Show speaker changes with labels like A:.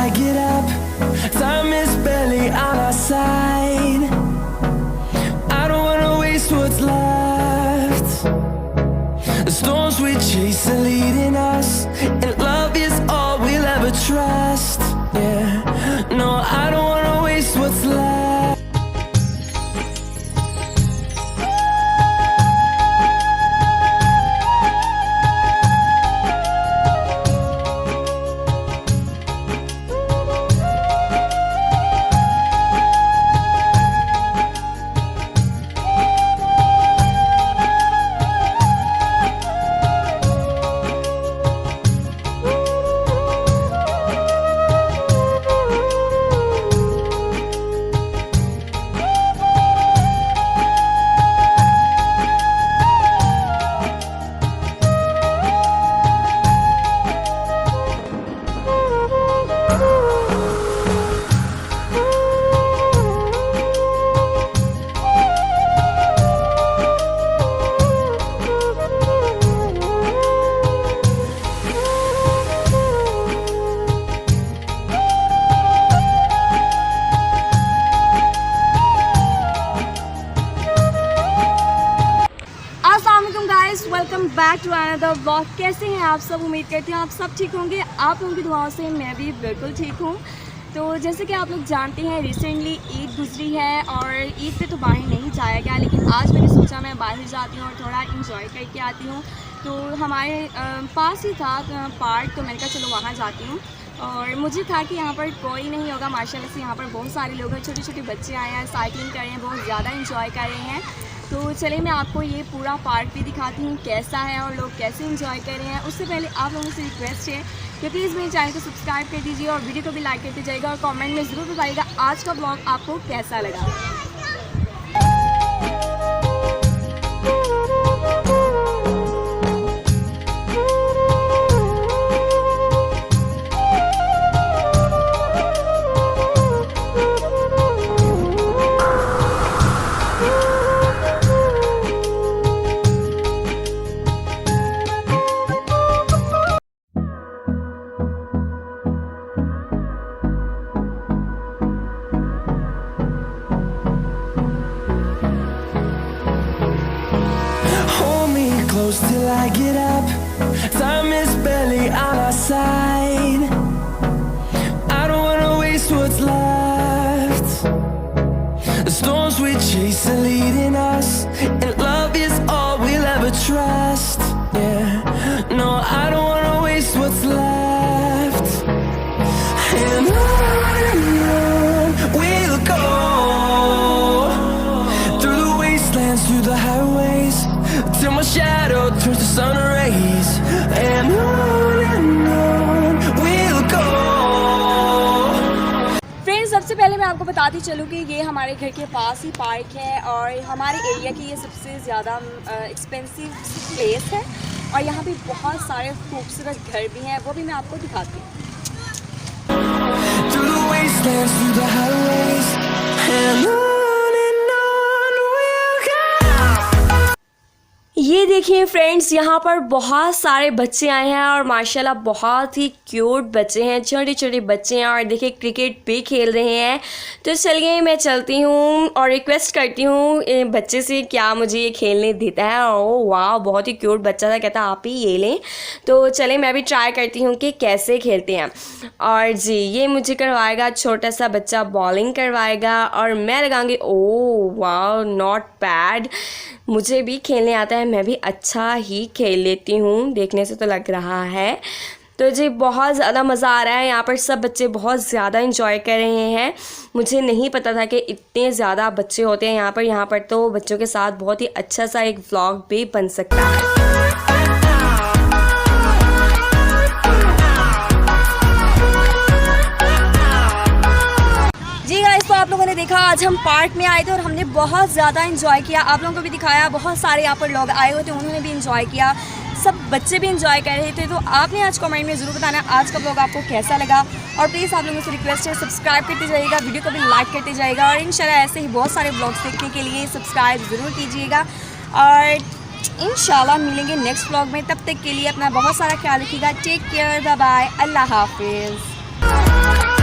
A: I get up. Time is barely on our side. I don't wanna waste what's left. The storms we chase are leading us, and love is all we'll ever trust. Yeah, no, I don't wanna waste what's left.
B: Welcome back to another vlog. कैसे हैं आप सब? उम्मीद करती हूँ आप सब ठीक होंगे। आप लोगों की दुआओं से मैं भी बिल्कुल ठीक हूँ। तो जैसे कि आप लोग जानते हैं रिसेंटली ईद गुजरी है और ईद पे तो बाहर नहीं जाया गया, लेकिन आज मैंने सोचा मैं बाहर जाती हूँ और थोड़ा इंजॉय करके आती हूँ। तो हमारे पास ही था पार्क, तो मैंने कहा चलो वहाँ जाती हूँ। और मुझे था कि यहाँ पर कोई नहीं होगा, माशाल्लाह से यहाँ पर बहुत सारे लोग हैं, छोटे छोटे बच्चे आए हैं, साइकिलिंग कर रहे हैं, बहुत ज़्यादा इंजॉय कर रहे हैं। तो चलिए मैं आपको ये पूरा पार्क भी दिखाती हूँ कैसा है और लोग कैसे एंजॉय कर रहे हैं। उससे पहले आप लोगों से रिक्वेस्ट है कि प्लीज़ मेरे चैनल को सब्सक्राइब कर दीजिए और वीडियो को भी लाइक करते जाइएगा और कमेंट में ज़रूर बताइएगा आज का ब्लॉग आपको कैसा लगा।
A: Close till I get up. Time is barely on our side. I don't wanna waste what's left. The storms we chase are leading us, and love is all we'll ever trust. Yeah, no, I don't wanna waste what's left. And on we'll go, through the wastelands, through the highways, till my shadow turns to sun rays. And on we'll go.
B: Friends, सबसे पहले मैं आपको बताती चलूँ कि ये हमारे घर के पास ही पार्क है और हमारे एरिया की ये सबसे ज़्यादा एक्सपेंसिव प्लेस है। और यहाँ पे बहुत सारे खूबसूरत घर भी हैं, वो भी मैं आपको दिखाती हूँ।
A: Through the wastelands, through the highways, and on we'll go.
B: ये देखिए फ्रेंड्स, यहाँ पर बहुत सारे बच्चे आए हैं और माशाल्लाह बहुत ही क्यूट बच्चे हैं, छोटे छोटे बच्चे हैं और देखिए क्रिकेट भी खेल रहे हैं। तो चलिए मैं चलती हूँ और रिक्वेस्ट करती हूँ बच्चे से क्या मुझे ये खेलने देता है। ओह वाह, बहुत ही क्यूट बच्चा था, कहता आप ही ये लें। तो चलिए मैं भी ट्राई करती हूँ कि कैसे खेलते हैं। और जी ये मुझे करवाएगा, छोटा सा बच्चा बॉलिंग करवाएगा और मैं लगाऊंगी। ओह वाह, नॉट बैड, मुझे भी खेलने आता है, मैं भी अच्छा ही खेल लेती हूँ, देखने से तो लग रहा है। तो जी बहुत ज़्यादा मज़ा आ रहा है, यहाँ पर सब बच्चे बहुत ज़्यादा इंजॉय कर रहे हैं। मुझे नहीं पता था कि इतने ज़्यादा बच्चे होते हैं यहाँ पर तो बच्चों के साथ बहुत ही अच्छा सा एक व्लॉग भी बन सकता है। जी गाइस, तो आप लोगों ने देखा आज हम पार्क में आए थे और हमने बहुत ज़्यादा एंजॉय किया, आप लोगों को भी दिखाया। बहुत सारे यहाँ पर लोग आए हुए थे, उन्होंने भी एंजॉय किया, सब बच्चे भी एंजॉय कर रहे थे। तो आपने आज कमेंट में ज़रूर बताना आज का ब्लॉग आपको कैसा लगा। और प्लीज़ आप लोगों से रिक्वेस्ट है सब्सक्राइब करते जाइएगा, वीडियो को भी लाइक करते जाइएगा और इंशाल्लाह ऐसे ही बहुत सारे ब्लॉग्स देखने के लिए सब्सक्राइब ज़रूर कीजिएगा। और इंशाल्लाह मिलेंगे नेक्स्ट ब्लॉग में, तब तक के लिए अपना बहुत सारा ख्याल रखिएगा। टेक केयर, बाय बाय, अल्लाह हाफिज़।